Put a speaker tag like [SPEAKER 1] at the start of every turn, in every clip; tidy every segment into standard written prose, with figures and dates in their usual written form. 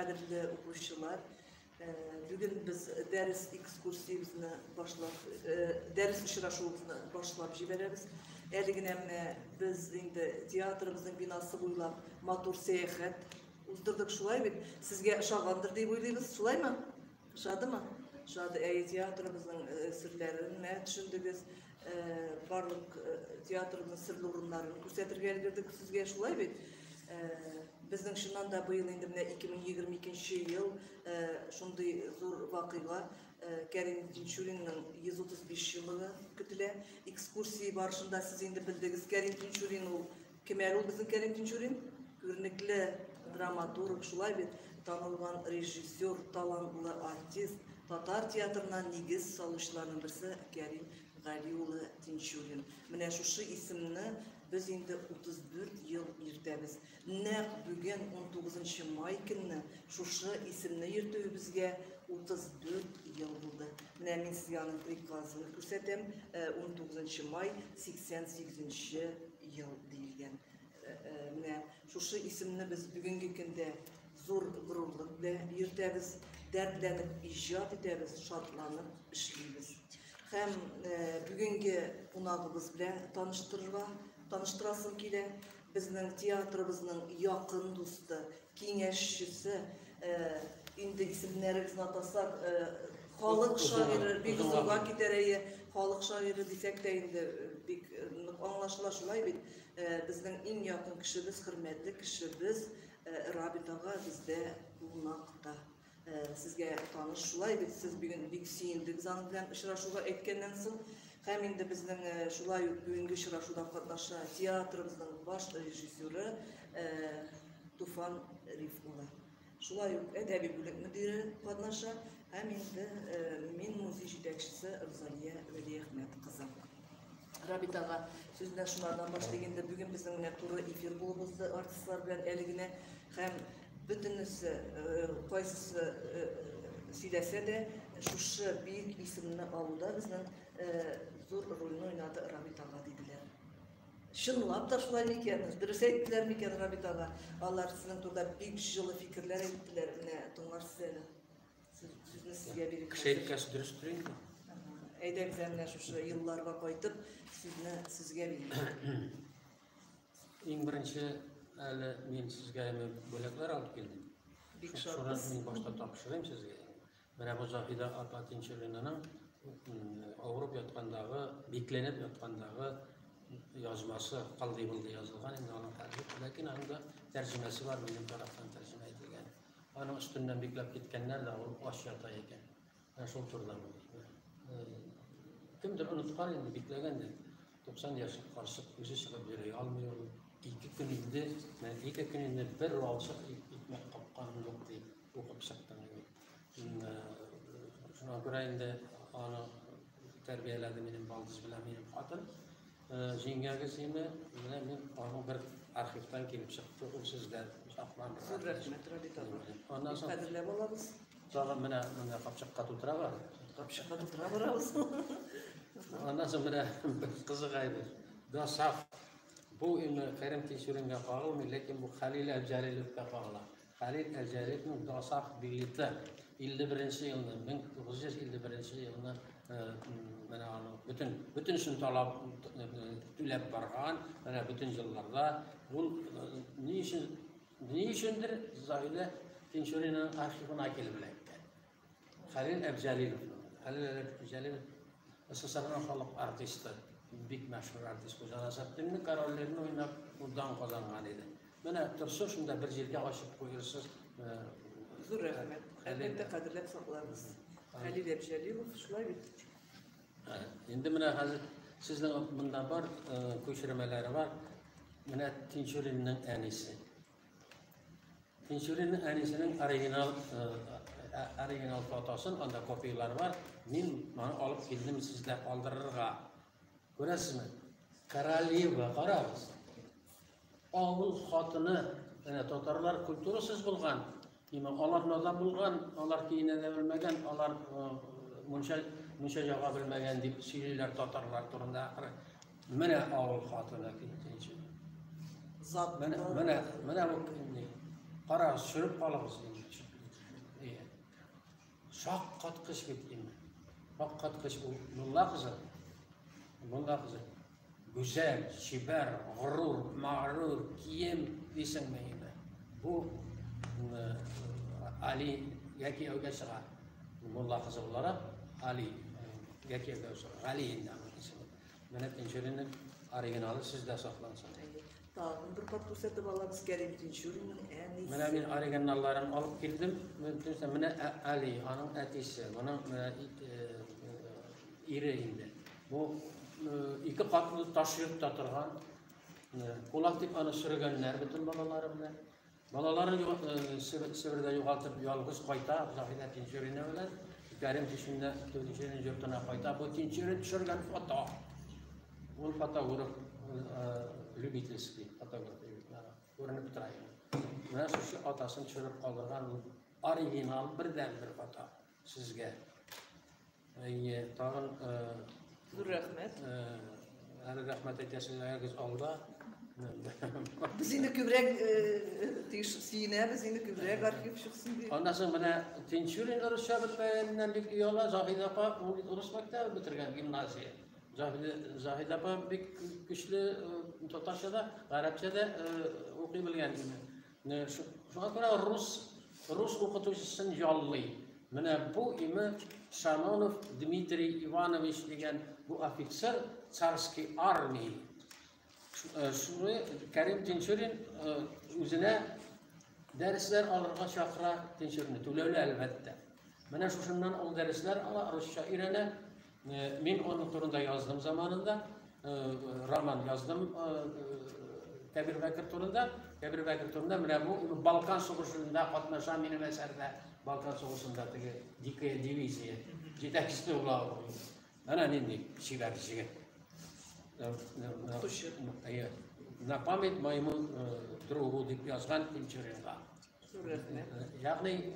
[SPEAKER 1] kadirli okuyuşçular. Bugün biz ders ekskursiyimizni başlap, ders uçraşuwumuzni başlap jibereriz. Erligine biz indi teatrımızın binası boylap motor seyahat uzdurdık şulay bit. Sizge ışagandır diye oylaybiz. Şulay mı? Şadı mı? Şadı teatrımızın sirlerini düşündüğünüz barlık teatrımızın sirli urunlarını көрсәтергә girdik sizge şulay bit. Bizning şundan da bu yıl indi 2022 yıl şunday zor vakıga Kerim Tinçurin'in 135 yılı kütüle ekskursiya barışında siz indi bildiğiniz Kerim Tinçurin ol kimler ol bizim Kerim Tinçurin görnekli dramaturg şulay bir tanılgan rejissör talantlı artist Tatar teatrından nigiz salışlarının birisi Kerim Galiuli Tinçurin. Mine şu isimni biz indi 34 yıl yirtemiz. Naq bugün 19 may günü şu isimni yirtüğü bizge 34 yıl buldu. Mine men sizge anın prikazını көрсәтем. 19 may 88 yıl deyilgen. Mine şu isimni biz bugünkü günde zor gururluk bilen yirtemiz, dertlenip ijat etemiz, şartlanıp işleyimiz. Hem bugünkü qonağımız bilen tanıştırasım kile bizning teatrımızın yakın dostu, kengashchisi, indi isimlerimizni atasak, xalq şairi Beguzulga Kitereyi, xalq şairi desek de indi anlaşıla şulay bit. Bizning eng yakın kişimiz, hürmetli kişimiz Rabitaga bizde qonaqda. Sizge tanış şulay bit. Siz bugün bek suyindik zan bilen uchrashuvga aytgandan so'ng hem indi bizning şulay bugungi uchrashuvda qatnashgan teatrımızın baş rejissörü Tufan Rifullah. Şulay edebi bölük müdiri qatnashsa hem indi men muzey yetakchisi Rizaliya Veliahmed kızı. Rabitaga sözünden şunlardan başlayınca bugün bizim turlu efir bulubuzda artistlar bilen eligine hem bütünüsü qaysysı söylese de şu büyük isimini alıda bizden zor rolünü oynadı Rabitaga dediler. Şınlap da şulay mikeniz, dürüst ettiler miken Rabitaga. Onlar sizin turda büyük жылы fikirler ettiler. Tonlar size. Sözünü sizge bir
[SPEAKER 2] Kışaytkası dürüst durayım mı?
[SPEAKER 1] Eydek zemine şu yıllarga koytup sizge bir.
[SPEAKER 2] En birinci әлі мен sizge bölekler alıp geldim. Sonra men başta tapşırayım sizge. Mene bu Zahida Apa Tinçurin'in Avrupa yatkandağı, beklenip yatkandağı yazması kaldı buldu yazılgan. Endi onun tercih. Lakin anda tercümesi var benim taraftan tercüme edilgen. Onun üstünden beklep gitkenler de Avrupa aşağıda eken. Ben şol turdan kimdir unutkan endi beklegen 90 yaşın karşık özü çıkıp yere almıyor. İki gününde bir alsak ekmek kapkanı yok diye okup saktan. Şuna göre indi onu terbiyeledi benim baldız bilen benim hatun. Jengage seni ben onu bir arşivden gelip çıktı. O sizler aklandı.
[SPEAKER 1] Zor rahmet Rabitaga. Ondan sonra kadirlep alabız.
[SPEAKER 2] Sonra mene kapçakka tutura var.
[SPEAKER 1] Kapçakka tutura varabız.
[SPEAKER 2] Ondan sonra kızı kaydı. Da saf. Bu Kerim Tinçurin'e bağlı, lakin bu Halil El-Jalil'e bağlı. Halil El-Jalil'in da saf birlikte 51. yılında, 1951. yılında bütün şunu talep tülep bargan, bütün yıllarda bu niçindir Zahide Tinçurin'in arşivine gelip Halil El-Jalil. Halil El-Jalil esasen halk artisti. Büyük meşhur artist bu Canasattin'in kararlarını oynayıp buradan kazangan idi. Bana tırsı şunda bir yerge aşıp koyuyorsunuz.
[SPEAKER 1] Zor rahmet. Elbette kadirlep saklarız. Halil Ebjelilov şulay bir.
[SPEAKER 2] Şimdi bana hazır sizden bundan var köşürmeleri var. Bana Tinçurin'in enisi. Tinçurin'in enisinin orijinal fotosun, onda kopyalar var. Ben onu alıp geldim sizler aldırırga. Görəsiz mi? Karaliyeva qarabız. Ağıl xatını, Tatarlar kulturasız bulgan. Onlar nada bulgan, onlar kiyinene bilmegen, onlar münşe jağa bilmegen deyip söyleyler Tatarlar turunda. Mene ağıl xatını ki. Mene bu qara sürüp qalığız. şakkatqış bittiğimi. Şakkatqış mulla kızı. Mulla kızı. Güzel, şiber, gurur, mağrur, kiyim desen meyime. Bu Ali yaki evge çıkar. Mulla kızı olarak Ali yaki evge çıkar. Ali'nin namı ismi. Mene tinçörünün originalı sizde saklansın.
[SPEAKER 1] Dağın bir pat kursatı balabız Kerim Tinçuri'nin en iyisi.
[SPEAKER 2] Mene ben originallarını alıp geldim. Mene Ali, onun etisi, onun iri indi. Bu iki katlı taş yurtta turgan, kolektif anı sürgünler bütün balaları bilen. Balaların Sibir'de yoğaltıp yalgız kayta, Zahide Tinçuri'ne bilen. Kerim Tinçuri'nin yurtuna kayta. Bu Tinçuri düşürgen foto. Bu fotoğraf любительский fotoğraf. Görünüp durayım. Mene şu atasını çürüp kaldırgan orijinal birden bir foto sizge. Tağın
[SPEAKER 1] Dur rahmet.
[SPEAKER 2] Ali rahmet etesiniz ayağınız alda.
[SPEAKER 1] Biz yine kübrek sine, biz yine kübrek arşiv çıksın diye.
[SPEAKER 2] Ondan sonra bana Tinçuri'nin Rusya bitmeyenler yola Zahide Apa Rus maktabı bitirgen gimnaziye. Zahide Apa bir güçlü Totaşya'da, Arapça'da okuyabilgen gibi. Şu an kadar Rus okutucusun yollu. Mene bu imi Shamanov Dmitri Ivanovich degen bu ofitser Tsarskiy armiya. Şunu Kerim Tinçurin özüne dersler alırga şakra Tinçurin'i tülevli elbette. Mene şundan o dersler ala Rusça irene min onun turunda yazdım zamanında roman yazdım Kebir Bekir turunda. Kebir Bekir turunda mene bu Balkan Savaşı'nda katnaşan benim eserde Balkan Savaşı'nda Dikaya Divisiye yetekçisi olarak ana nindi şiverçiye. Na pamet maymun drugu dip yazgan Tinçurin'ga. Yani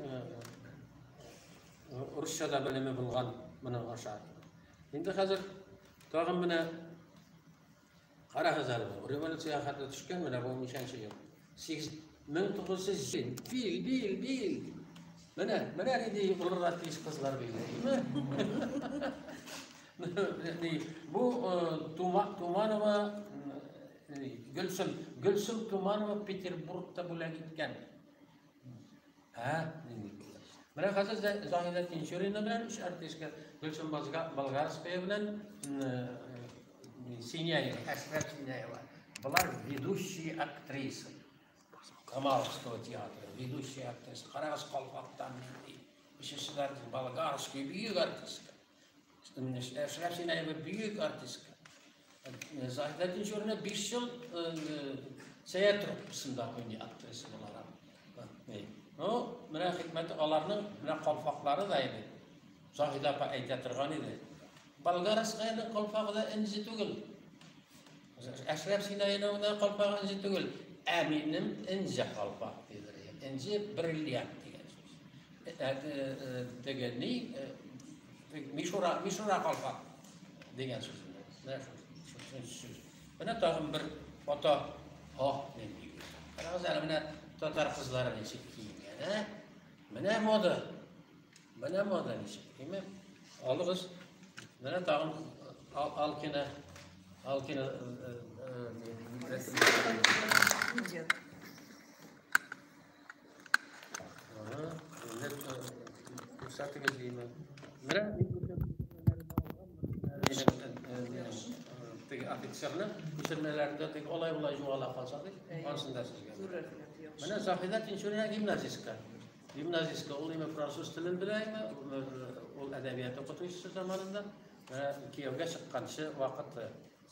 [SPEAKER 2] Rusya'da bilimi bulgan bunu aşağı. Şimdi hazır tağım bana Kara Hazarlı, revolüsiya hatta düşken mi bu nişan şey yok. 1900 bil. Bana ne diye uğraştığınız kızlar böyle. Bu Tumanova Gülsüm Tumanova Peterburg'da bula gitken. Ha, bana hazır Zahide Tinçuri'ne bilen üç artistka Gülsüm Bolgarskaya bilen Sinyaya, Hasret Sinyaya var. Bunlar ведущие актрисы Камаловского театра, ведущие актрисы. Karas Kalfak'tan bir şeyler Bolgarskaya büyük artistka. Hasret Sinyaya büyük artistka. Zahide Tinçuri'ne 5 yıl seyir trupsunda oynuyor aktrisi olarak. O, mene hikmeti alarının mene kalfakları da idi. Zahide Apa aytatırgan idi. Bolgarskaya'nın kalfağı da inci tügül. Hasret Sinyaya'nın da kalfağı inci tügül. Eminim inci kalfak diyor. İnci brilyant diyen söz. Degeni mişura kalfak diyen söz. Ne söz? Bana tağım bir foto ne diyor. Karagızlar mene Tatar kızları neşik giyim. Mene moda neşik giyim. Alırız. Mene tağım al kine Kursatı gezeyim. Mene afitserni düşürmelerinde tek olay juala kalsadık. Aslında sizge. Mene Zahide Tinçuri'ne gimnaziska olayım Fransız tilini bileyim. O edebiyat okutucusu zamanında. Kiyev'e çıkkanışı vakit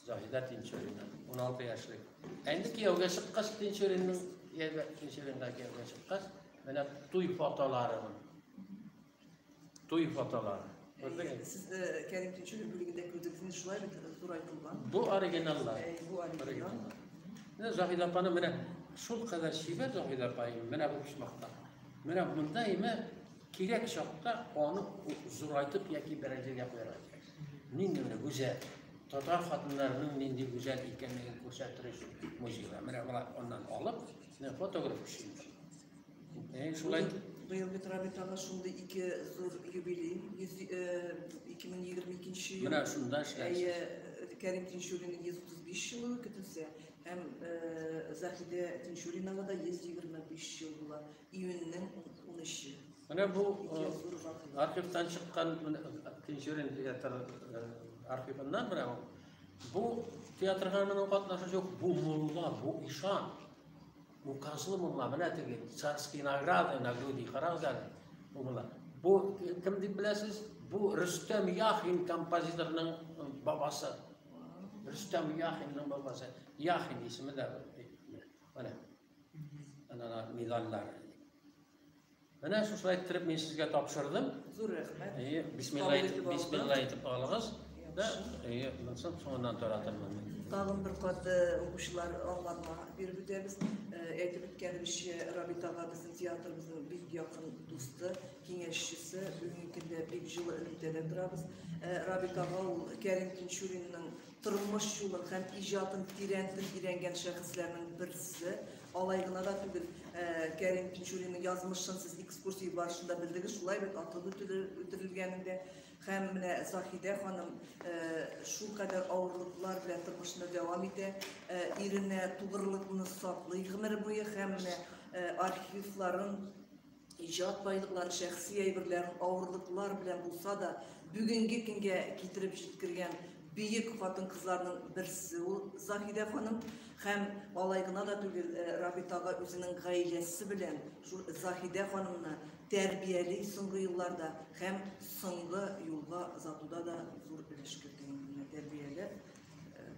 [SPEAKER 2] Zahide Tinçuri'ne 16 yaşlık. Endi Kiyev'e çıkkas Tinçuri'nin Tinçuri'nde Kiyev'e çıkkas. Mene tuy fotoları.
[SPEAKER 1] Siz Kerim Tinçuri bölümünde gördüğünüz şulay mı duraytılgan?
[SPEAKER 2] Bu orijinallar.
[SPEAKER 1] Bu orijinal.
[SPEAKER 2] Ne Zahide Apa'nın mene şul kadar şive Zahide Apa'yım mene bu pişmakta. Mene bundayım kirek şapta onu zuraytıp yaki derece yapıyarak. Nindi mene güzel. Tatar kadınlarının nindi güzel ikenliğini göstertiriş mucize. Mene ondan alıp fotoğraf işiymiş. Şulay
[SPEAKER 1] Быйыл бит Рабитага шундай 2 зур юбилей, 2022 yıl.
[SPEAKER 2] Менә шунда эшләйсез.
[SPEAKER 1] Кәрим Тинчуринның 135 yılı көтелсә, һәм Заһидә Тинчуринага да 125 yıl була. Июньнең 13-і.
[SPEAKER 2] Менә бу архивтан чыккан Тинчурин театр архивыннан менә бу театрга менә катнашы юк, бу мулла, бу ишан. Указлы мулла, менә теге царские награды, награды караган мулла. Бу кем дип беләсез? Бу Рөстәм Яхин композиторның бабасы. Рөстәм Яхинның бабасы. Яхин исеме дә менә. Ана медальлар. Менә шулай итеп мен сезгә тапшырдым.
[SPEAKER 1] Зур рәхмәт.
[SPEAKER 2] Бисмилла итеп алыгыз. Да, монсын соңыннан таратырмын.
[SPEAKER 1] Tağın bir kat okuşlar anlatma bir bütemiz eğitim ütkənimizce Rabitava bizim tiyatrımızın bir yakın dostu, kengeşçisi, bugünkünde bir yılı üniteden durabız. Rabitava Kerim Tinçurin'nin tırılmış yolun hem icatın tirendin irengen şahıslarının birisi. Alaygına da tüdür Kerim Tinçurin'nin yazmışsın siz ekskursiyi başında bildiğiniz şulay bir atılı ötürülgeninde hem Zahide Hanım şu kadar ağırlıklar bilen tırmışına devam ede, irine tuğırlıkını saklıyı boyu hem arşivlerin, icat baylıkların, şahsi eybirlerin ağırlıklar bilen bulsa da bugünkü günge getirip jitkirgen büyük kadın kızlarının birisi o Zahide Hanım hem alaygına da tügül Rabitaga özünün gailesi bilen Zahide Hanım'la terbiyeli soňky ýyllarda hem soňky ýolga zatyda da zor ilişkirdiň terbiyeli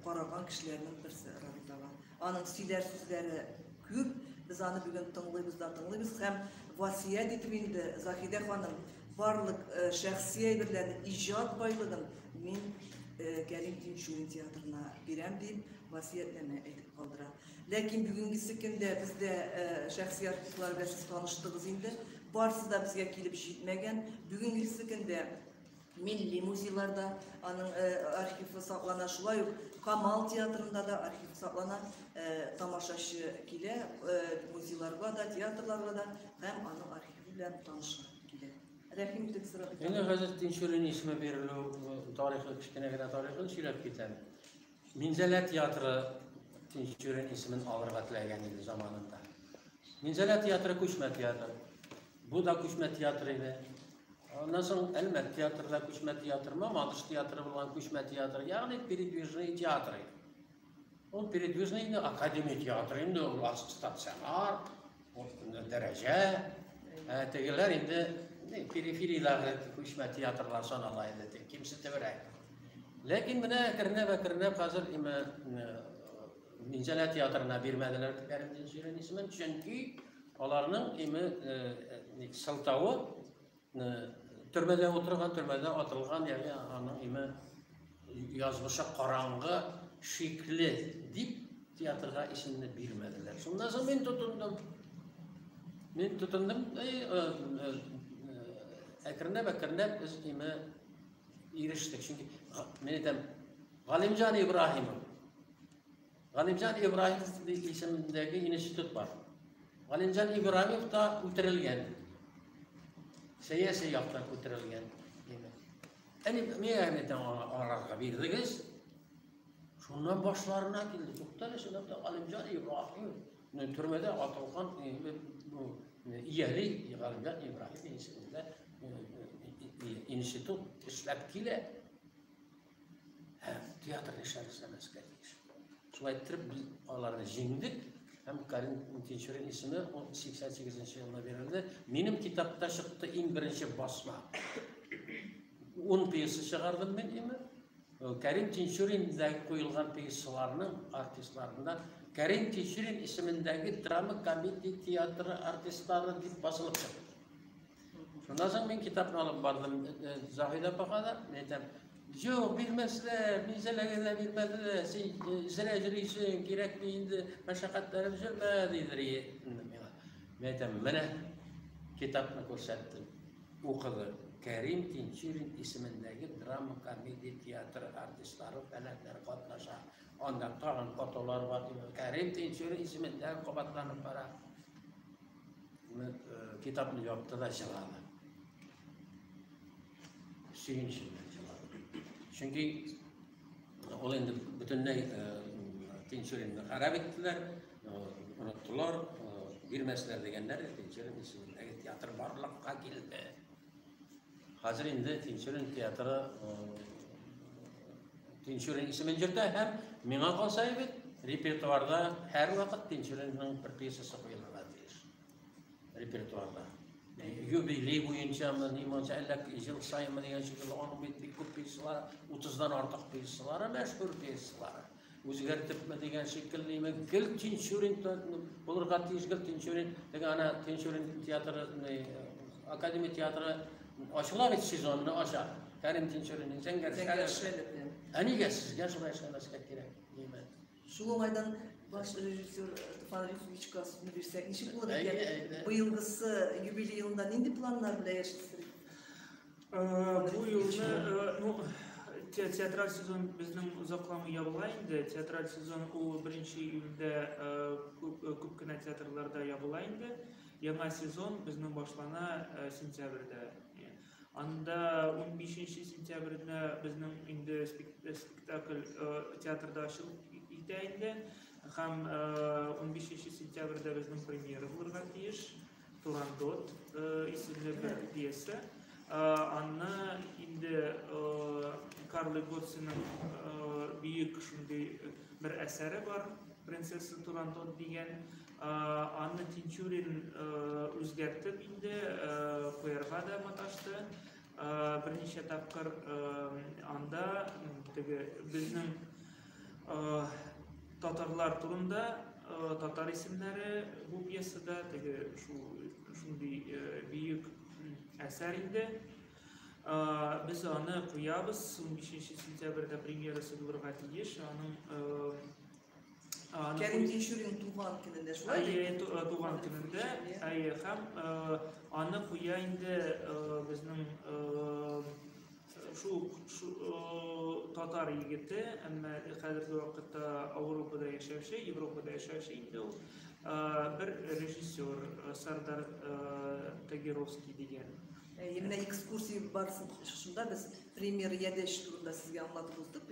[SPEAKER 1] garagan kişileriniň birisi Rabitaga. Anyň süýler sözleri köp, biz any bugün tыңлайбыз hem wasiýet etip indi Zahide Hanım barlyk şähsi eýberlerini ijat baýlygyn men Kerim Tinçurin teatrına berem diýip wasiýetleme etip galdyra. Lekin bugünkü günde bizde şähsi artistlar bilen siz tanışdygyz indi. Barsı da bizge kelip jetmegen. Bugünkü günde milli muzeýlarda anyň arxivi saklana, şulay Kamal teatrında da arxiv saklana, tamaşaçy kile, muzeýlarga da, teatrlarga da hem anyň arxivi bilen tanışyp kile. Rahim tek sıra bilen.
[SPEAKER 2] Ene Hazret Tinçurin ismi berilýär, taryhy kiçkine taryhyny süýlep geten. Minzele teatrı Tinçurin ismin alırga tilegen idi zamanında. Minzele teatrı köçme teatrı. Bu da köçme teatrıydı. Ondan sonra elbet teatrda köçme teatrı mı, Madış teatrı bulan köçme teatrı, yani передвижный teatrı. O передвижный akademi teatrıydı, o stasionar, o derece, tegeler indi periferiylerde köçme teatrlar sanalaydı, kimse de vereydi. Lakin bana kirne hazır Minzele teatrına vermediler Kerim Tinçurin ismin, çünkü onların sıltavı türmede oturgan, türmede atılgan, yani onun yazmışa karangı, şekli deyip tiyatrga ismini vermediler. Ondan sonra ben tutundum. Ekirnep biz eriştik. Çünkü ben dedim, Galimcan İbrahim isimdeki institut var. Galimcan İbrahim da ötürülgen. Siyasi yaptan ötürülgen. Yani meyhaneten onlara verdiğiz. Şundan başlarına geldi. Muhtemelen şimdi Galimcan İbrahim türmede atılgan iyeli Galimcan İbrahim isimde institut işlep kile. Tiyatr işlemez geldik. Şuna ettirip biz onları jengdik. Hem Kerim Tinçurin ismi 88. yılında verildi. Benim kitapta çıktı en birinci basma. 10 piyesi çıkardım ben değil mi? Kerim Tinçurin'deki koyulgan piyesilerinin artistlarından Kerim Tinçurin ismindeki drama, komedi, tiyatro artistleri deyip basılıp çıktı. Ondan sonra ben kitabını alıp vardım Zahide Baka'da. Yok bilmezler, minzelegeler bilmediler, izleyiciler gerek değildi, meşakkatleri üzülmediler. Bana kitabını gösterdim, okudu. Kerim Tinçurin ismindeki drama, komedi, tiyatro artistleri falanlar katlaşan. Ondan tağın fotolar var. Kerim Tinçurin ismindeki kabatlanıp para. kitapni yopdi da yig'ladi. Suyunishimdan yig'ladi. Chunki ol endi butunlay Tinchurinni qarab etdilar, unutdilar, bilmaslar deganlar, Tinchurin ismidagi teatr borliqqa keldi. Hozir endi Tinchurin teatri Tinchurin ismini jirdi ham menga qolsa edi, repertuarda har vaqt Tinchurinning bir piyesasi qo'yiladi. Repertuarda. Yubiley bo'yicha nimacha 50 yil sayma degan shekilli onun bitdik ko'p piyesalar, 30 dan ortiq piyesalar, mashhur piyesalar. O'zgartirma degan shekilli gil Tinchurin bo'lirga tegishli Tinchurin degan ana Tinchurin teatri akademiya teatri ochiladi sezonni ocha. Karim Tinchurinning Zangar Aniga sizga shunday ishlanishga kerak deyman.
[SPEAKER 1] Şu olaydan baş rejissör Tufan Rifovich kasını versek, nişi bu ekan? Bu yılgısı jubiley yılında nindi planlar bilan yaşaysınız?
[SPEAKER 3] Bu yılda teatral sezon bizning uzoqlama yopiladi. Teatral sezon u 1-iyulda ko'pgina teatrlarda yopiladi. Yangi sezon bizning boshlana sentyabrda. Anda 15-sentyabrda bizning endi spektakl teatrda ochilib ketdi. Ham 15-sentyabrda bizning premyera bo'lgan deyish. Turandot ismli bir piyesa. Anna endi Karl Gottsinning büyük shunday bir asari bor, Prinsessa Turandot degan. Anna Tinchurin o'zgartib endi qo'yarga da matashdi. Bir necha taqir anda bizning tatarlar turunda tatar isimlari bu piyesada shunday büyük asar edi. Biz onu qo'yamiz 15-sentyabrda premyerasi bo'lgan deyish.
[SPEAKER 1] Karim Tinchurin tug'an kunida shu.
[SPEAKER 3] Tug'an kunida ham onu qo'yaydi bizning shu tatar yigiti, ammo hozirgi vaqtda Avropada yashovchi, Yevropada yashovchi endi bir rejissyor Sardar Tagirovskiy degan.
[SPEAKER 1] Yine ekskursiya barısında biz premyer yedeş turunda sizge anlatmıştık.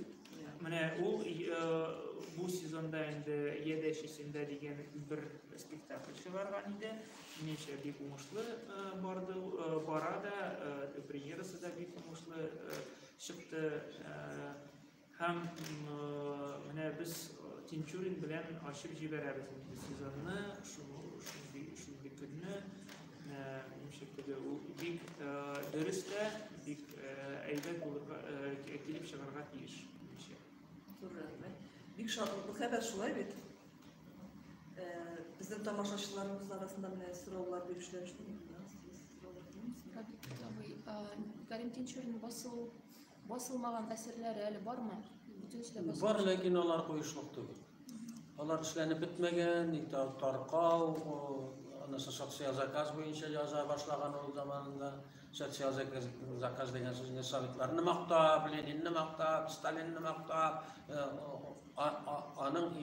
[SPEAKER 3] Mana u bu sezonda endi yedeş isimda degan bir spektakl chiqargan edi. Necha bek umushli boradi, premyerasida bek umushli chiqdi. Ham mana biz Tinchurin bilan ochib jiberamiz bu sezonni, shunday kunni şekilde o big dürüstle big ayvet bulup kelip çıkarga deyiş.
[SPEAKER 1] Big şartlık haber şulay bit. Bizim tamaşaçılarımız arasında ne sıralar görüşler
[SPEAKER 4] Karim Tinchurin basılmagan eserleri eli var mı?
[SPEAKER 2] Var, lakin onlar koyuşluktu. Onlar işlenip bitmegen, tarqav, sosyal zakaz bo'yicha yoza boshlagan o zamonda sosyal zakaz degan so'zni sovetlarni maqtab, Leninni maqtab, Stalinni maqtab, onun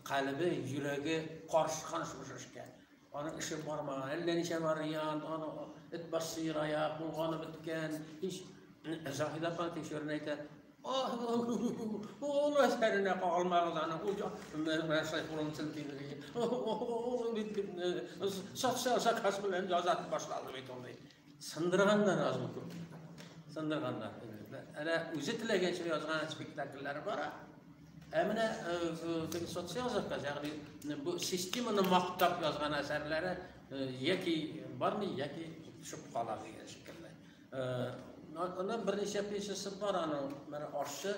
[SPEAKER 2] qalbi, yuragi qorishigan shu ishga. Onun ishi bormagan, ellenisha variant, onu it basiraya bulg'oni bitgan, hech Zahida Tinchurin aytadi. Oğlu eserine kalmağızanı, mesaj kurumsaltıydı. Sosyal zakaz bilen yazat başladı onu. Sındırganlar az mı kurdu? Sındırganlar. Öyle üzetilen şey yazgan spektaküller var. Emine sosyal zakaz yani bu sistemini maktap yazgan eserlere yeki var mı yeki şup kalar diye şekilde. Ondan bir necha piyesasi bor, mana oshchi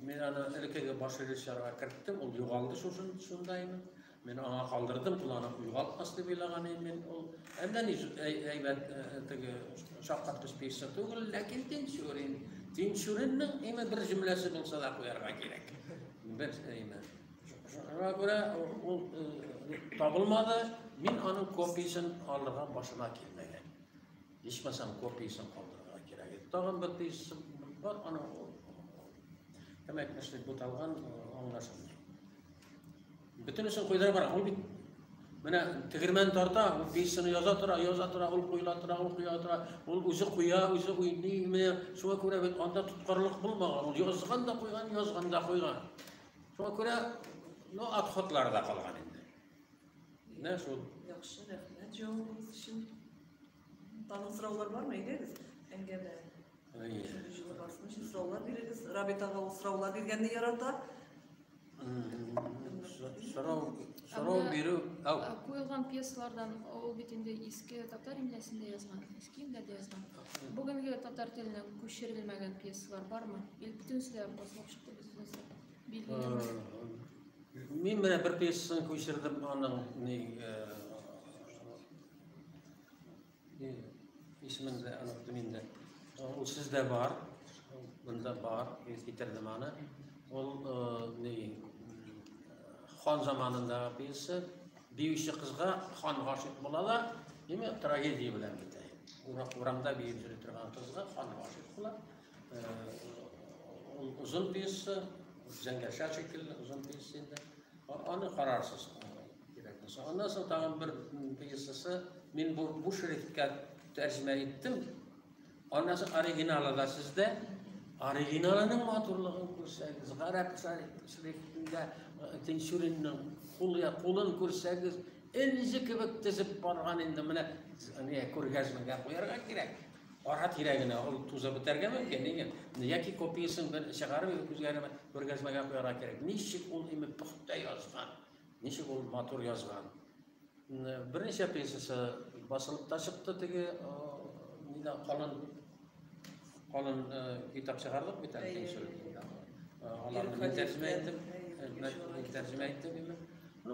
[SPEAKER 2] men erkaga bosh rejissyorga kiritdim, u yo'g'oldi shundaymi. Men ona qoldirdim, ularni uyg'otmas deb o'ylagan edim. U hamdan aybat shafqat qilish piyesa tug'il, lekin Tinchurinning bir jumlasi bo'lsa da qo'yarga kerak. Bir shunga ko'ra u topilmadi. Men uning kopiyasini oldirgan boshima kelmagan. Hechmasam kopiyasini qoldirdim. Tağın bir piyesi var, ana demek mesela bu talgan anlaşılır. Bütün işin koyduğu var, ol bit. Mene tigirmen tarta, o piyesini yaza tura, ol koyula tura, ol uzu koya, uzu koyni, mene şuna göre bet anda tutkarlık bulmagan, ol yazgan da koygan. Şuna göre no atxatlarda kalgan indi. Ne şol?
[SPEAKER 1] Yaxşı, rəhmət. Cavabınız için tanı sıralar var mı? Ederiz. Engebe. Üçüncü yılı barsın için sıralar veririz. Rabitaga o sıralar vergenini yarata.
[SPEAKER 2] Sorov biri,
[SPEAKER 4] Koyulgan piyesalardan o bitinde eski Tatar imlasında yazgan, eski imlada yazgan. Bugünkü Tatar tiline köşürülmegen piyesalar var mı? Bütün sizler basılıp çıktı bizimizde. Bilgiler var.
[SPEAKER 2] Men bana bir piyesini köşirdim, onun ismini de anlattım indi. O sizde var, bunda var, getirdim ana. O Xan zamanında piyesi, bir işi kızga Xan aşık bulalar, değil tragediya bilen biter. Uramda bir yürü turgan kızga Xan aşık bular. Uzun piyesi, zengerşa şekilde uzun piyesinde. Onu kararsız gerekmesi. Ondan sonra tamam bir piyesisi, ben bu şirketke tercüme ettim. Ondan sonra orijinalda sizde, orijinalının maturluğunu görseniz, Arap şirketinde tenşürünün kulun görseniz, elinizi kibik tezip bargan indi, mene ko'rgazmaga qo'yarga kerak. Orhat kerakini tuzab o'targa mumkin, nega? Yoki kopiyasini bir chiqarib ko'rgazmaga qo'yarga kerak. Nechik ul puxta yozgan, nechik ul matur yozgan. Bir necha piyesasi bosilib chiqdi, tegi qolin kitob chiqardik bitta tenshurda. Ularni men tercüme ettim.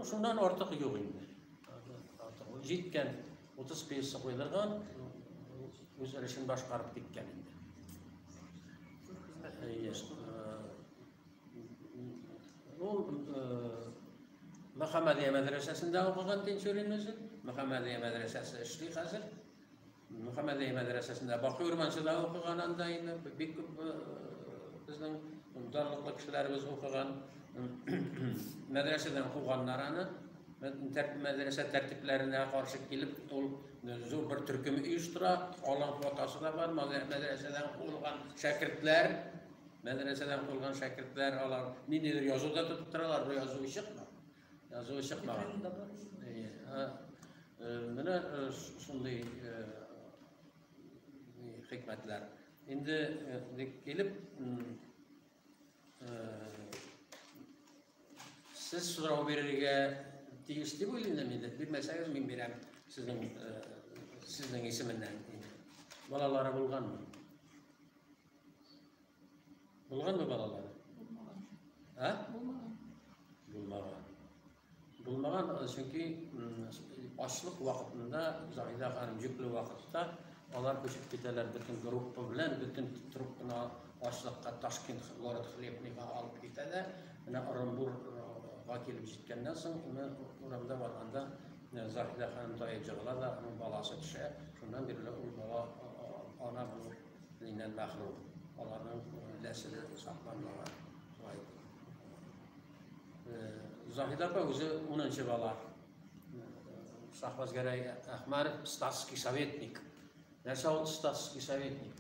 [SPEAKER 2] Şundan ortak yok indi. Jetken 30 piyesi qo'yilgan, o'z ishini boshqarib ketgan indi. O Muhammadiye medresesinde okugan tenşurin özü. Muhammadiye medresesi işli hazır. Muhammadiye medresesinde Bakırmançıda okugan anda indi. Bir bizning darlıklı kişilerimiz okugan medreseden okuganlarını medrese tertiplerine karşı gelip zor bir türkümü uyuştura, alan kvotası da var, medreseden kurulgan şakirtler alar, nedir yazıda tutturarlar, bu yazı ışık mı? Yazı ışık mı? Buna şunday hikmetler. Şimdi gelip siz so'rov berishga tegishli bo'ldingmi? Bilmasangiz men beraman sizning ismindan. Bolalari bo'lganmi? Bo'lganmi bolalari? Ha? Bo'lmagan. Chunki ochliq vaqtida, Zohida xonim yukli vaqtda ular ko'chib ketadilar butun guruhi bilan, butun truppani ochliqqa Toshkent viloyat xlebniga olib ketadi. Mana Oromburga kelib jetgandan so'ng uni uramda borganda Zohida xonim to'yib yig'ladi, uning bolasi tushdi. Shundan beri u bola ona bundan mahrum. Ularning nasli saqlanmagan. Zohida opa o'zi 10-bola. Shahbozgaray Ahmarov statskiy sovetnik. Narsa ol statskiy sovetnik.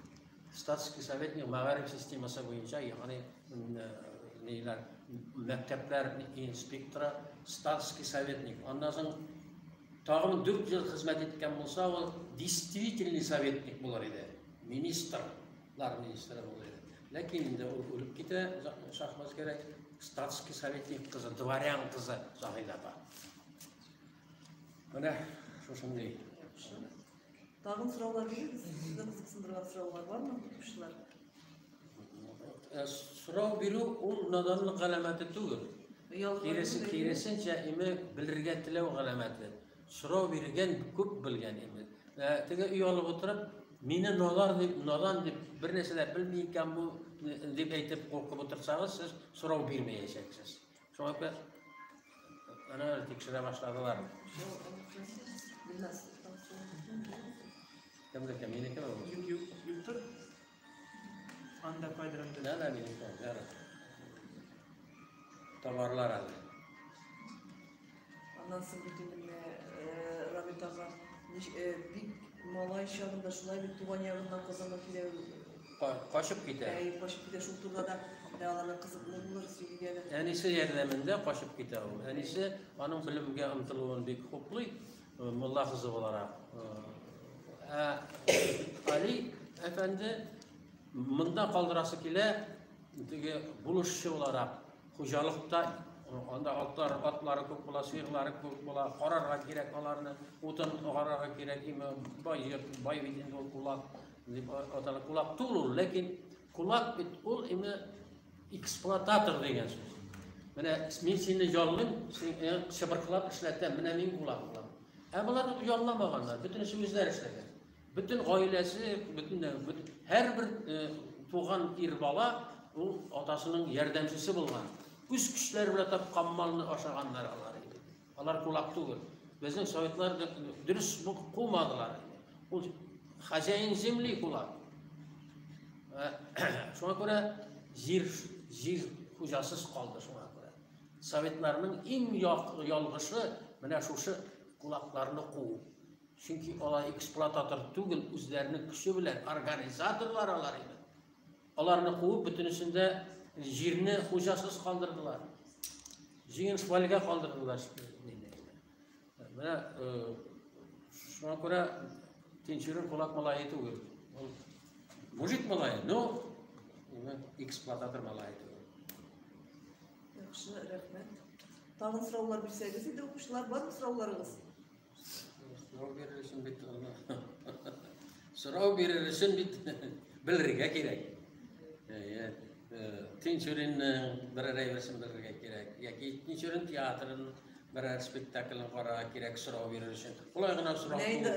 [SPEAKER 2] Statskiy sovetnik Mag'arib sistemasi bo'yicha, ya'ni neylar maktablar inspektori statskiy sovetnik. Ondan so'ng tag'in 4 yil xizmat etgan bo'lsa, u действительный sovetnik bo'lar edi. Ministrlar ministri bo'lar edi. Lekin endi o'lib ketdi Shahbozgaray statskiy sovetnik qizi, dvoryan qizi Zohida opa. Mana shunday.
[SPEAKER 1] Tağın sıralar veririz. Sizde kızıksındırgan sıralar var mı? Kuşlar.
[SPEAKER 2] So'rov beru u nodonlik alamati tugul. Keresincha imi bilirga tilav alamati. So'rov bergan ko'p bilgan imi. Tega uy olib o'tirib, meni nodon deb bir narsalar bilmayotgan bu deb aytib qo'rqib o'tirsangiz, siz so'rov bermaysiz. Shunga ana tekshira boshladilar.
[SPEAKER 1] Bilmez.
[SPEAKER 2] Kimdir kim? Meniki mi?
[SPEAKER 3] Yuktur. Anda paydalandı.
[SPEAKER 2] Ne meniki? Tovarlar hali.
[SPEAKER 1] Nasıl bütün Rabitaga bir Malay şahında şulay bir tuvan yağından kazanmak ile
[SPEAKER 2] Kaşıp gider.
[SPEAKER 1] başıp bir de şu turda da dağlarına kızıklılar sürdü gelir.
[SPEAKER 2] Enisi yerdeminde kaşıp gider o. Enisi onun bilimge ımtılığın bir hukuklu Molla kızı olarak. Ali Efendi mında kaldırası kile buluşçu olarak hocalıkta onda atları köp bola, sığırları köp bola, qararga gerek alarını, otun qararga gerek ime bay bitinde ol kulak, atala kulak tulur, lekin kulak bit ol ime eksploatator degan söz. Mene men seni jollum, sen şıbırqılap işletem, mene men kulak bulam. Bular yollamaganlar, bütün işi özleri işlegan. Bütün ailesi, her bir tuğan ir bala o atasının yardımcısı bulgan. Üç kişiler bile tabi kammalını aşağanlar alar idi. Alar kulak tuğur. Bizim Sovyetler dürüst kumadılar. O hazayin zimli kulak. Şuna göre jir hocasız kaldı şuna göre. Sovyetlerin en yalgışı mene şu kulaklarını kuğu. Çünkü ola eksploatator tugul üzerine kişi bilen organizatörler alar idi. Alarını kuğu bütünüsünde jirini hocasız kaldırdılar. Jirin şvalga kaldırdılar. Şuna göre Tinçür'ün kulak malayeti uyur. Mujik malayeti, no? Eksploatator malayeti uyur.
[SPEAKER 1] Yaxşı, rəhmət. Tağın sıravlar bilsəydiniz, indi oxuşlar var mı sıravlarınız?
[SPEAKER 2] Sırav verirsin bit. Sırav verirsin bit. Bilirge gerek. Tinçür'ün birer versin bilirge gerek. Yaki Tinçür'ün tiyatrın birer spektaklın qara gerek sırav verirsin. Kolay gına sırav.
[SPEAKER 1] Neydi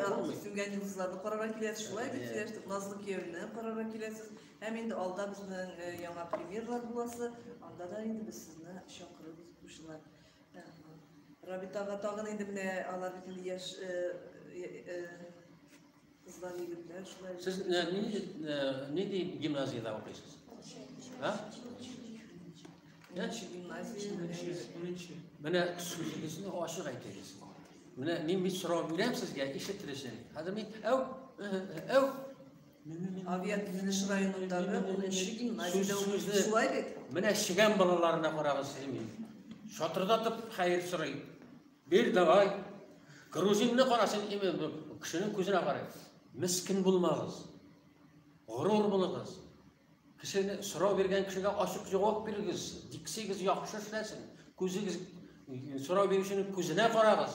[SPEAKER 1] Süngən yıldızlarını qararak kiləsiz, şulay bitirərsiniz. Nazlıq yerinə qararak kiləsiz. Həm indi alda bizdən yana premyerlar bulası, anda da indi biz sizinlə şaqırırız quşlar. Rabitaga tağın indi mine alar bütün yaş kızlar, yigitler, şulay.
[SPEAKER 2] Siz ne deyip gimnaziyada okuyasınız? Ha? Mene sözünüzünü aşık aytırız. Mene men bir so'rab berem sizga eshittirishni. Hozir men ev
[SPEAKER 1] Aviyat diziliş rayonundagi birinchi gimnaziyada o'qishni shulay deb.
[SPEAKER 2] Mene shigan bolalarına qarag'ingiz men. Shotirdatib xayr so'ray. Bir davay Gruzinni qarasin, kishining ko'zine qarang. Miskin bo'lmag'iz. G'urur bo'ling'iz. Kishini so'rab bergan kishiga ochiq javob bergingiz. Diksiyangiz yaxshi ishlasin. Ko'zingiz so'rab berishini ko'zine qarag'iz.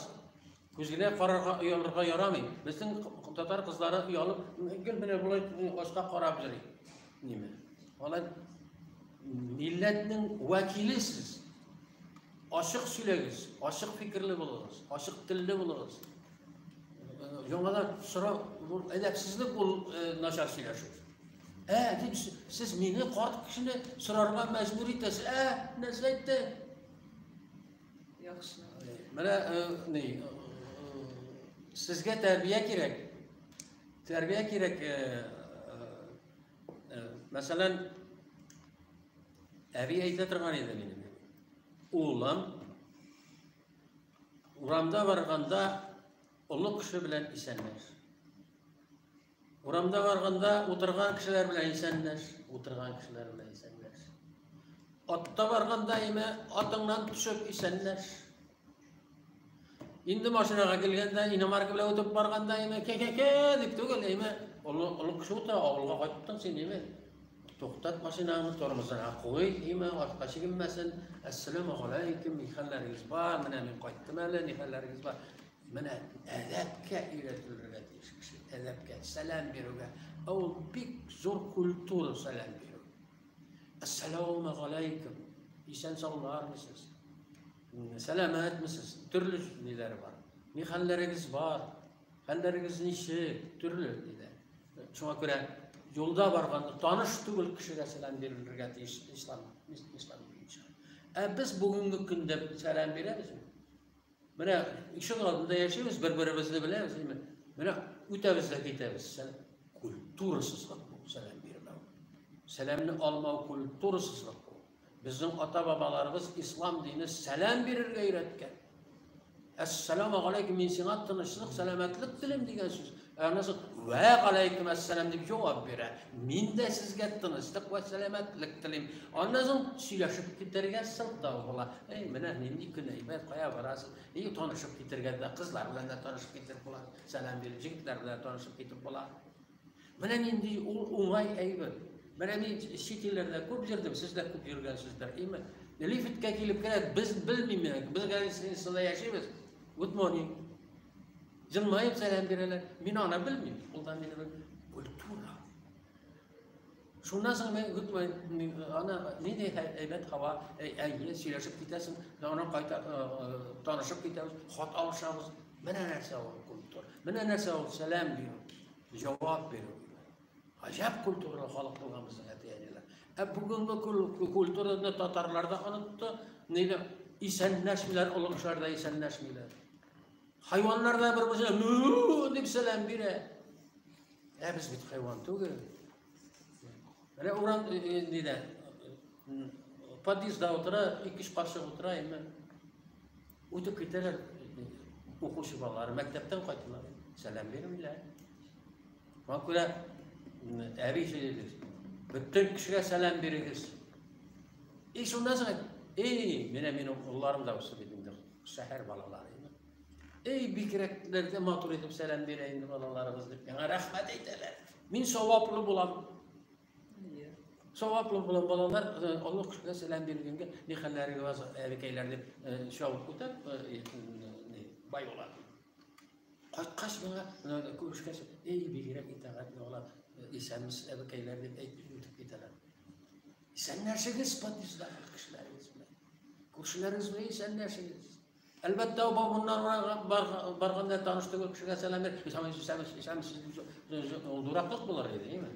[SPEAKER 2] Ko'zine qararga uyalirga yaramaydi. Bizning tatar qizlari uyalib, "Gel mene bulay boshqa qarab yuring." Nima? Olar millatning vakilisiz. Aşık söyleyiz, aşık fikirli buluruz, aşık dilli buluruz. Yoldan sonra bu edepsizlik bu naşar söyleşir. Siz beni kart kişini sorarma mecbur ettiniz. Ne söyledi?
[SPEAKER 1] Yaxşı.
[SPEAKER 2] Bana ne? Sizge terbiye gerek. Terbiye gerek. Mesela evi eğitirken benim. Oğlan uramda varganda ulu kişi bilen isenler. Uramda varganda oturgan kişiler bilen isenler. Oturgan kişiler bilen isenler. Atta varganda ime atından düşüp isenler. Indi maşinaga gelgende inamarga bilen ötüp barganda ime ke dip tugel ime ulu kişi otur avulga qaytıptın sen ime. To'xtat mashinani tormozdan qo'y, ime ortga chekinmasin. Assalomu alaykum, nixanlaringiz bor, mana men qaytdim hali, nixanlaringiz bor. Mana adabga o'rgatilgan kishi, adabga salom beruvga, u bek zo'r kultura salom beruv. Assalomu alaykum. İsen sog'larmisiz? Salomatmisiz? Turli nelar bor. Nixanlaringiz bor, xanlaringiz nishi, turli deydi. Shunga ko'ra yolda barganda tanış tugul kişiye selam verilirken İslam boyunca. Biz bugünkü günde selam veremiz mi? Mana işin altında yaşıyoruz, birbirimizni bilamiz, değil mi? Mana o'tabizda ketamiz. Kulturasizlik bu selam vermem. Selamni olmau kulturasizlik bu. Bizning ota babalarimiz islom dini selam verirga o'rgatgan. Esselamu aleyküm min sinat tınışlık, selametlik dilim degan söz. Anası ve aleyküm esselam deb cevap verir. Min de sizge tınışlık ve selametlik dilim. Anlasın söyleşip giderge sıltı ola. Mene nindi küneybet kaya varasın. Tanışıp gidergende kızlar bilen de tanışıp giderip bolar. Selam verir, jigitler bilen tanışıp giderip bolar. Mene nindi oğay eyber. Mene nindi şekillerde köp yerdim, sizler köp yürgensizler. Lifitke kelip keledi, biz bilmeymek, biz gayrisinde yaşayız. Good morning. Jılmayıp selam verirler. Men ana bilmeyim. Ondan beni kultura. Şundan sonra ben good morning, ana ne de evet hava, ayye söyleşip gidersin, ona kayta tanışıp gideriz, hat alışamız. Mene nerse o kultur. Mene nerse o selam diyor, cevap veriyor. Acayip kulturlu halk bulgamızın etiyeniler. Bugünkü kulturda Tatarlarda anıttı, neydi? İsenleşmeler, oluşlarda isenleşmeler. Hayvanlarda birbirine müüüü deyip selam verir. Biz bir hayvan değil. Öyle oran neydi? Padiz'de otura, iki karşı oturayım ben. Utup giderler, okuşu balaları, mektepten kaytılar. Selam verirler. Makule, evi şeydir. Bütün kişiye selam veririz. Şundan sonra, benim oğullarım da olsa dedim, şehir balalarıydı. Bikireklerde matur edip selam vereyim balalarımız deyip, bana rahmet eyleler. Min savaplı bulam. Savaplı bulan balalar, Allah kişiye selam verirken, nihalleri var, evkeylerle şavuk kutup, bay olar. Kaç bana, kuşkası, bikirek itaatli olan, İsa'mız evkeylerle yutup giderler. Sen nersiniz Padiz'de kişileriniz mi? Kuşlarınız mı? Sen nersiniz? Elbette o bunlar barganda tanıştığı kişiye selam verir. İsa'mız sizin olduraklık bular değil mi?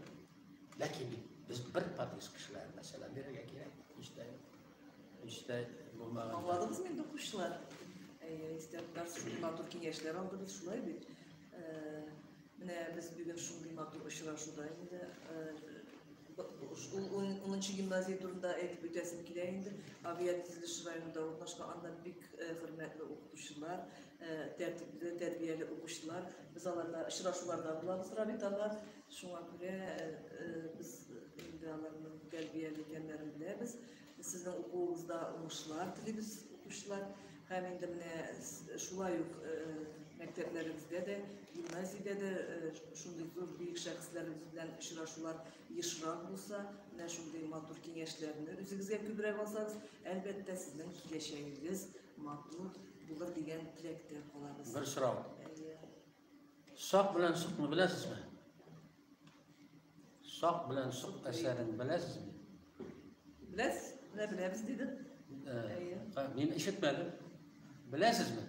[SPEAKER 2] Lakin biz bir Padiz kişilerine selam verirken işte bu mağazada.
[SPEAKER 1] Anladınız mı indi kuşlar? İstedikler matur kengeçler aldı biz şulaydı. Biz bugün şunday matur ışıraşuda indi. 10. gimnaziya turunda eğitim ötesini kileyindi. Aviyat diziliş rayonunda ortaşka anda büyük hürmetli okutuşlar, tertipli, terbiyeli okuşlar. Biz alanlar, ışıraşulardan bulamız rabitalar. Şuna göre biz indialarının terbiyeli kendilerini biliriz. Sizin okulunuzda olmuşlar, biz okuşlar. Hemen de şulay yok mekteplerimizde de, gimnaziyada de şunday zor büyük şahıslarımız bilen ışıraşular yışırak olsa, ne şunday matur kengeçlerini özünüzge kübürek olsanız, elbette sizin kileşeğiniz matur bulur degan tilekte qolarız.
[SPEAKER 2] Bir so'rov. Soq bilan suqni bilasizmi? Soq bilan suq asarini bilasizmi?
[SPEAKER 1] Bilasiz? Ne bilamiz dedi?
[SPEAKER 2] Men eshitmadim. Bilasizmi?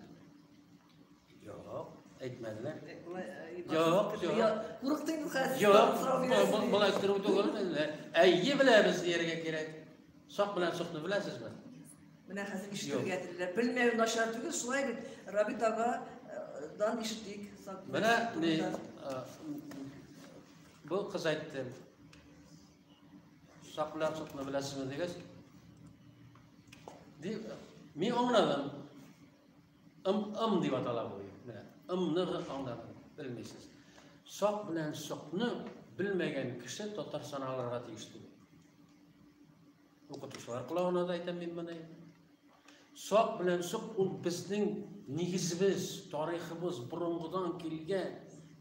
[SPEAKER 2] Yo'q, aytmadilar. Yo'q.
[SPEAKER 1] Qo'rqdingiz hozir.
[SPEAKER 2] Yo'q, bular turib o'tirganlar. Ayyi bilamiz yerga kerak. Soq bilan suqni bilasizmi?
[SPEAKER 1] Mana hozir eshitib getirirler. Bilmay nashar tugul, shulay deb Rabit agadan eshitdik.
[SPEAKER 2] Mana bu qiz aytdi. Soq bilan suqni bilasizmi degach. Men anladım. Deb atalab qo'ydi. Imni anladim, bilmaysiz. Soq bilan suqni bilmagan kishi Tatar sanalariga tegishli. O'qituvchilar qulog'ida aytaman men buni. Soq bilan suq u bizning negizimiz, tariximiz, burungidan kelgan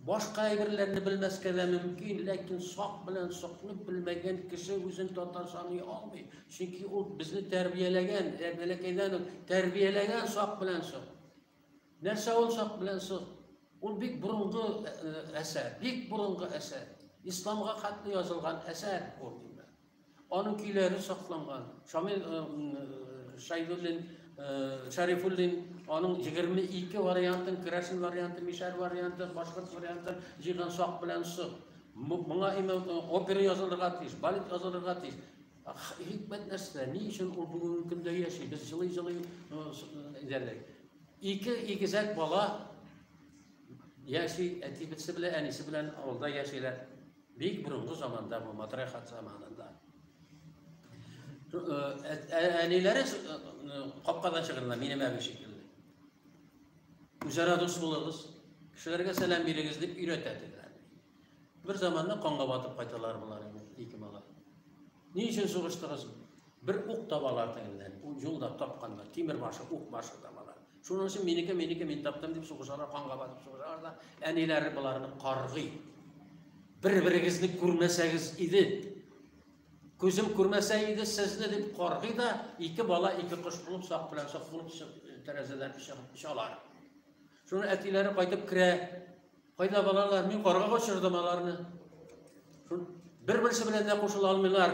[SPEAKER 2] boshqa birlarni bilmasga mumkin, lekin soq bilan suqni bilmagan kishi o'zini Tatar sanay olmaydi. Chunki u bizni tarbiyalagan, tarbiyalagan soq bilan suq. Narsa ol soq bilan suq. U bek burungi asar, islomga xatni yozilgan asar bo'ldi. Onun kuylari saqlangan. Şamil Şaydullin, Şarifullin, onun 22 variantın, Kirasin variantı, Mişar variantı, Başkırt variantı, Jigan soq bilan suq. Buna opera yazılırga tiyiş, balet yazılırga tiyiş. Hikmet narsa, ne için o bugün kunda yaşayı? Biz жылы derler. İki zat bala yaşay, etibitsi bile, enisi bilen orada yaşaylar. Büyük burunlu zamanda, bu matrahat zamanında. Anileri kapkadan çıkırlar, minime bir şekilde. Üzere dost buluruz. Kişilerge selam biriniz deyip üretediler. Bir zamanda kanğa batıp kaytalar bunlar iki mala. Niçin soğuştunuz? Bir ok tabalardan elinden, yolda tapkanlar, timir başı, ok başı tabalar. Şunun için menike taptım deyip soğuşarlar, kanğa batıp soğuşarlar da enileri bularını qargı. Bir-birinizni ko'rmasangiz edi. Ko'zim ko'rmasa edi sizni deb qargı da iki bala iki qush bo'lib saq bilan saq bo'lib terazadan ish olar. Şunu etileri qaytib kire. Qayda balalar men qarg'a qo'shirdim ularni. Bir-birisi bilan qo'shila olmaylar.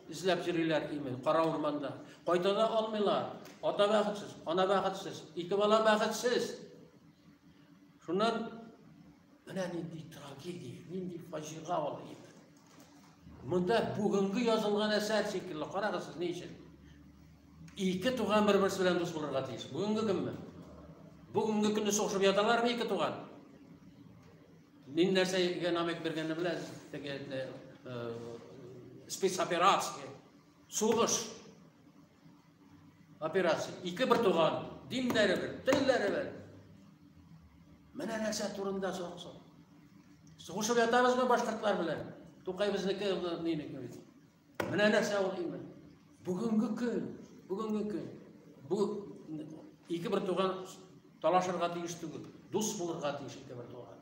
[SPEAKER 2] İzlab yürüyorlar imen, qara o'rmonda. Qaytada olmaylar. Ota baxtsiz, ona baxtsiz, iki bala baxtsiz. Shundan mana endi tragediya, endi fojia bo'lyapti. Bunda bugungi yozilgan asar shekilli qarag'asiz ne uchun? İki tug'an bir-birisi bilan do'st bo'lishga tegishli. Bugungi kunmi? Bugungi kunda so'qishib yotalarmi iki tug'an? Men narsaga namak berganini bilasiz. Spetsoperatsiya, so'g'ish operatsiya, iki bir tug'an, dinlari bir, tillari bir. Mana narsa turunda so'qsin. So'qishib yotamizmi boshqatlar bilan? To'qay bizniki meniki. Mana narsa o'ylayman. Bugungi kun bu iki bir tug'an talashirga tegishli, do'st bo'lirga tegishli bir tug'an.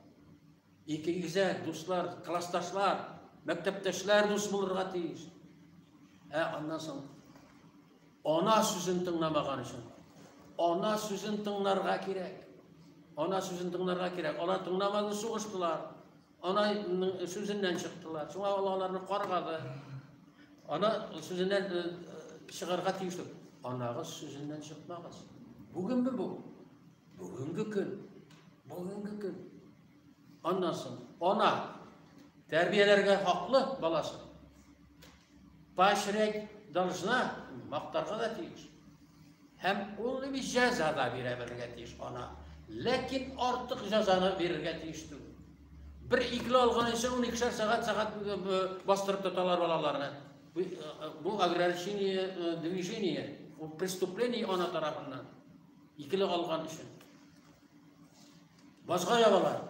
[SPEAKER 2] İki güzel do'stlar, klassdoshlar, maktabdoshlar do'st bo'lirga tegishli. Ondan so'ng ona so'zini tinglamagan uchun ona so'zini tinglarga kerak. Ona so'zini tinglarga kerak. Ular tinglamadi, so'g'ishdilar. Ona so'zidan chiqdilar. Shunga ularni qarg'adi. Ona so'zidan chiqarga tegishli. Onaga so'zidan chiqmag'az. Bugunmi bu? Bugungi kun. Ondan so'ng ona terbiyelerge haklı balası. Başrek dalışına maktarga da tegiş. Hem onu bir cezada verirge tegiş ona. Lakin artık cezanı verirge tegişti. Bir ikili algan ise 12'şer saat bastırıp tutarlar balalarına. Bu agresiniye, движение, bu преступление ona tarafından. İkili algan için. Başka yavalar.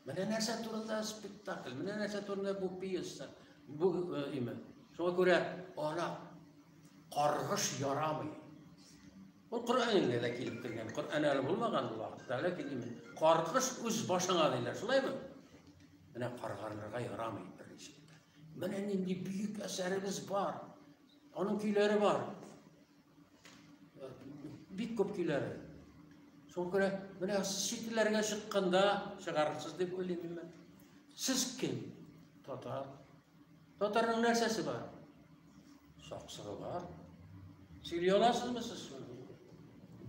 [SPEAKER 2] Mana narsa turunda spektakl, mana narsa turunda bu piyesa, bu iman. Şuna göre ona qarg'ish yaramıyor. O Kur'an'da da kelib turgan, Kur'an'da bo'lmagan bu vaqtda, lekin iman. Qarg'ish o'z boshingga deylar, shulaymi? Mana qarg'arlarga yaramıyor birinchi. Mana endi büyük asarimiz var. Onun kuylari var. Büyük ko'p kuylari. Sonra mana şekillerine çıkkanda çıkarırsız deyip öyleyim ben. Siz kim? Tatar. Tatar'ın nersesi var? Saksığı var. Söylüyorlarsınız mı siz?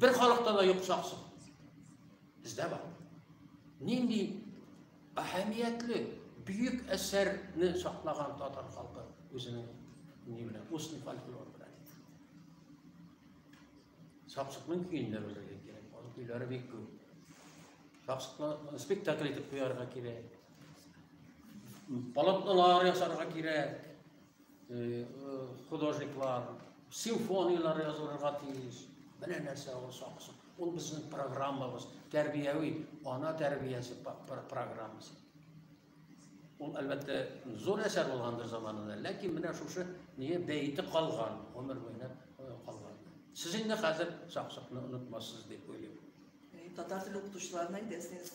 [SPEAKER 2] Bir halkta da yok saksı. Bizde var. Nindi ahamiyetli, büyük eserini saklayan Tatar halkı özünün neyine, usni folklor bilen. Saksık'ın köyünde öyle. Kuyları bir köy. Spektakl edip koyarga kerak. Polotnolar yasarga kerak. Hudojniklar, simfoniyalar yazarga tegish. Mana narsa o'saqsin. Bu bizning programmamiz, tarbiyaviy ona tarbiyasi programmasi. Bu albatta zo'r asar bo'lgandir zamonida, lekin mana shu niye beyti qolgan, umr bo'ylab qolgan. Sizin de hazır saksakını unutmazsınız diye söylüyorum.
[SPEAKER 1] Tatar dili okutuşlarına dersiniz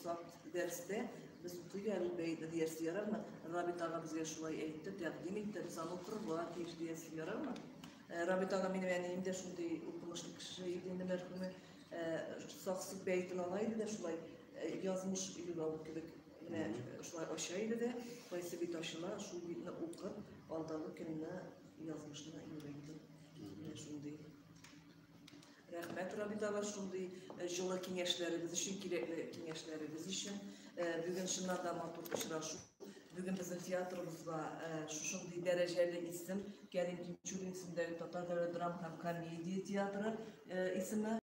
[SPEAKER 1] derste biz tutuyoruz beyde dersi yarar mı? Rabit ağa bizge şulay eğitti, təqdim etti, biz onu oturup bu arada hiç dersi yarar mı? Rabit ağa benim eneyimde şunday okumuşluk şeydiğinde merhumu saksı beytin alaydı da şulay yazmış ili alıp gidip şulay aşağıydı da koysa bir taşıla şu birini okup aldalı kendine yazmışına ilgili şunday. Rahmet Rabit ağa şunday жылы кеңештерибиз үчүн керектүү кеңештерибиз үчүн бүгүн шынардан матур учурашуу бүгүн биздин театрыбызга ушундай дарежелүү исим Керим Тинчурин исимдеги Татар davlat драма һәм комедия театры исими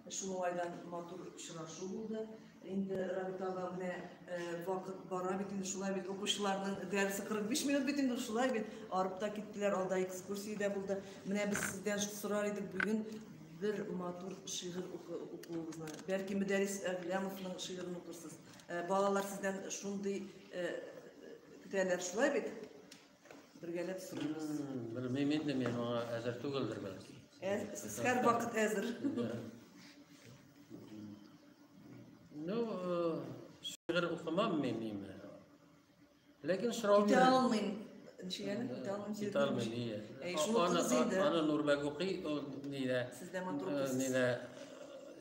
[SPEAKER 1] ушул айдан матур учурашуу болду. Эndi Rabit ağa мене вакыт бара бит, инде шулай бит окуучулардын дәресе 45 минут бит, инде шулай бит арып та киттилер, алда экскурсия да болду. Менә биз сезден сурар идик бүгүн bir matur şiir okuduğunuzda, belki Müderris Evliyamov'un şiirini okursunuz. Balalar sizden şunday kütüyeler şulay bit. Birgelep sorunuz.
[SPEAKER 2] Bilmeymen de men ona hazır tuguldur belki.
[SPEAKER 1] Siz her vakit hazır.
[SPEAKER 2] No, şiir okumam men. Lakin sorav
[SPEAKER 1] Gite almayın. Nişeyeni? Gite almayın.
[SPEAKER 2] iyi.
[SPEAKER 1] Şunu okuduziydi.
[SPEAKER 2] Ana Nurbek okuy, neyde?
[SPEAKER 1] Sizden matur okursunuz.
[SPEAKER 2] Neyde?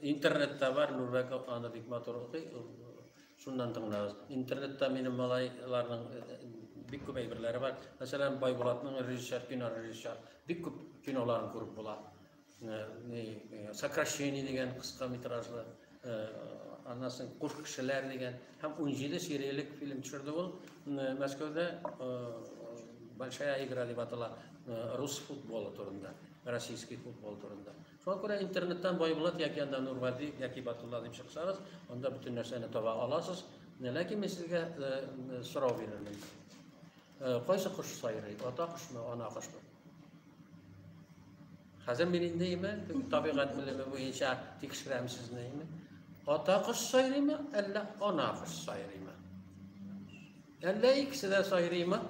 [SPEAKER 2] İnternette var Nurbek ana bik matur okuy. Şundan tыңlabыз. İnternette benim malaylarning bik köp әйберләре бар. Мәсәлән, Байбулатның режиссер, кино режиссер бик күп киноларын күреп була. Сокращение дигән кыска метражлы, анасын Куш кешеләр дигән һәм 17 сериялек фильм төшерде ул. Мәскәүдә большая игра дип атала, рус футболы турында, российский футбол турында. Шуңа күрә интернеттан Байбулат яки анда Нурвади яки Батулла дип чыксагыз, анда бүтән нәрсәне таба аласыз. Ләкин мен сезгә сорау бирәм. Кайсы кош сайрый? Ата кошмы, ана кошмы? Хәзер мин индеме? Табигать белеме буенча тикшерәм сезне. Ата кош сайрыймы, әллә ана кош сайрыймы? Әллә икесе дә сайрыймы?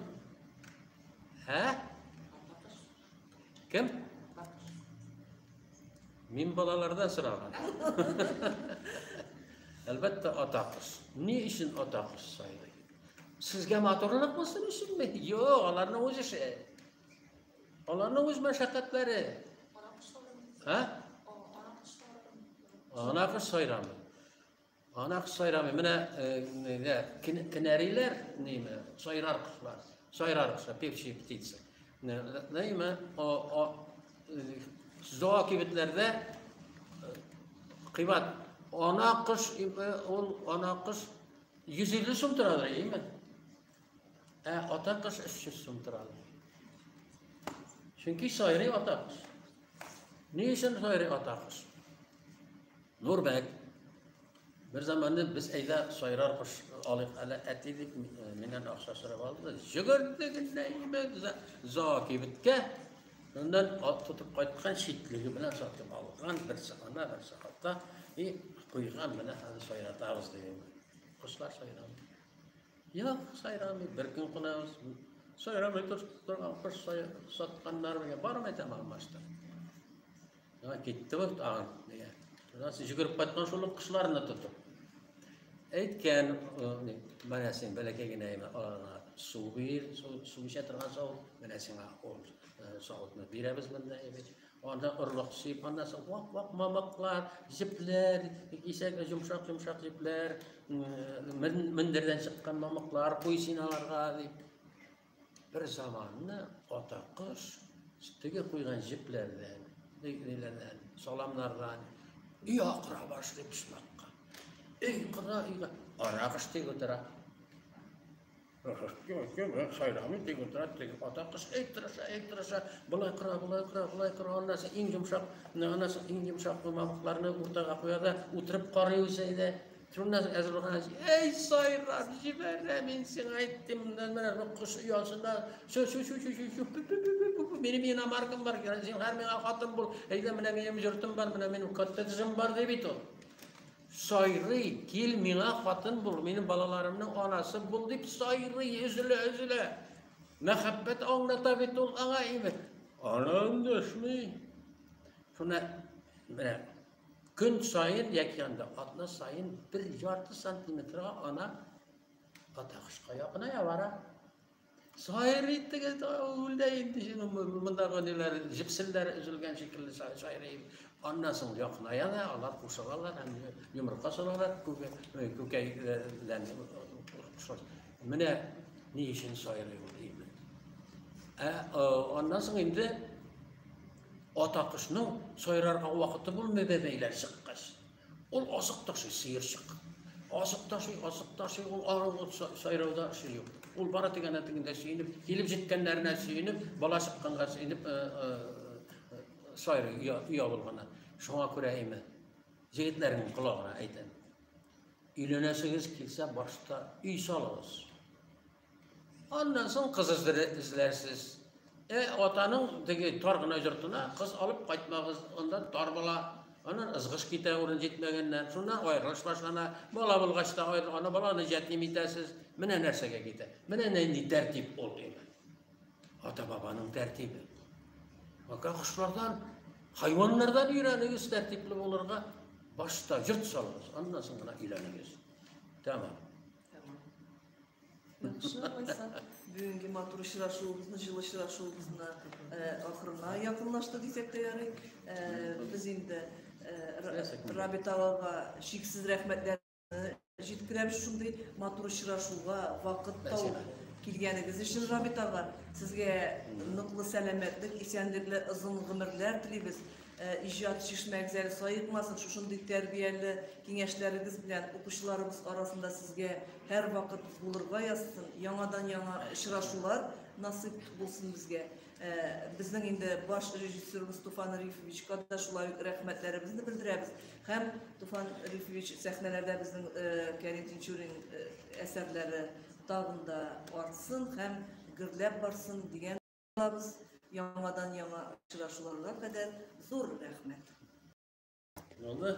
[SPEAKER 2] Hə? Kim? Min balalardan sırağın. Elbette atakız. Niye işin atakız sayılır? Sizge motorluk mısın işin mi? Yok, onların öz işi. Onların öz meşakkatleri. Ha? Ana kız sayramı. Ana kız sayramı. Mine kineriler neyme? Sayrar kızlar. Sayrar kızlar. Pepsi ptitsi. Neyme? Zoa kibitlerde kıymet. Ana kız 150 sum turadır, iyi mi? Ata kız 300 sum turadır. Çünkü sayri ata kız. Niçin sayri ata kız? Nurbek, bir zamanda biz eyda sayrar kız alıp etiydik, minen akşasıra aldı. Jügürdük neyme, zoa kibitke. Ondan tutup qaytqan şetligi bilan sotib olgan bir saqana bir saqatda qo'ygan bilan hali sayratamiz degan. Qushlar sayrami. Yo'q, sayrami bir kun qilamiz. Sayrami turgan qush sotganlar bilan bormaydi almashdi. Ya ketdi bu tag'in degan. Nasıl yugurib qaytgan shu qushlarni tutib. Aytgan mana sen balakagina suv ichatirgan sovuq mana sen soğutma birimiz bunda evet. Onda ırlıksıyıp ondan sonra vak mamaklar, jipler, yumuşak jipler, minderden çıkan mamaklar, koysinalarga deyip. Bir zamanını ata kız, üstüge koygan jiplerden, salamlardan, iyi akra başlayıp pişmakka. İyi kıra, ana kız tek otura. Sayrami tek oturat, ata kız ektirasa, bulay kıra, ondan sonra en yumuşak mamaklarını ortaga koyada, oturup karayusaydı. Şundan sonra ezil olana, ey sayrar, jiberre, ben sana ettim, ben kuş uyasında, benim yine markım var, sen her mene katım bul, eyde benim jürtüm var, benim kattetizim var deyip o. Sayrı, gel mina katın bul, benim balalarımın anası bul deyip sayrı, üzüle. Mehabbet anlatabitti ol, ağa iyi. Anam düşmüyor. Şuna, gün sayın yakında, atla sayın 1,5 santimetre ana atakış kayakına ya var ha. Sayır ettik, öyle indi şimdi bunlar neler, jipsiller üzülgen şekilde sayır ettik. Annasın yakına ya da Allah kuşalarlar, yumurta salarlar, kökeylen. Mene ne işin sayır ettik? Annasın indi. Atakışның сайрарға вакыты булмый бебейләр чыккач. Ул асык ташы сыер чык. Асык ташы ул арыгы сайрауда эшли. Ул бара дигән әтегендә сөйнеп, килеп җиткәннәренә сөйнеп, бала чыкканга сөйнеп сайрый я булган. Шуңа күрә име. Җегетләрнең кулагына әйтәм. Өйләнәсегез килсә башта үй салыгыз. Аннан соң кыз эзләрсез. Atanın tegi targına jurtuna kız alıp kaçmağız ondan tarbala. Onun ızgış kite orun jetmegenden sonra ayrılış başlana. Bala bulgaçta ayrı ana balаны jetim itesiz. Mine nersege gite. Mine nendi tertip ol emi. Ata babanın tertibi. Baka kuşlardan, hayvanlardan öğreniniz tertipli olurga. Başta yırt salınız. Ondan sonra ileriniz. Tamam.
[SPEAKER 1] Yaxşı, oysa bugünkü matur işraşuğumuzun, jıl işraşuğumuzun ahırına yakınlaştı desek de yarayı. Biz indi Rabit Ağaga şiksiz rəhmətlərini жеткirəmiş şunday matur işraşuğa vaqt taup kilgəniz üçün Rabit Ağa sizə nıqlı sələmətlik, isənliklə uzun ömürlər tiləyimiz. İcad şişməkzəli sayıqmasın, şunday tərbiyəli kengəşləriniz bilən oquşlarımız arasında sizə hər vaxt bulurğa yazsın, yanadan yana işraşular nasip bulsun bizə. Bizden indi baş rejissörümüz Tufan Rifoviç'e da şulay rəhmətlərimizni bildirəbiz. Həm Tufan Rifoviç səhnələrdə bizim Kerim Tinçurin əsərləri dağında artsın, həm gürləb barsın deyən biz yanadan yana işraşularına qədər zor rəhmət.
[SPEAKER 2] Ne oldu?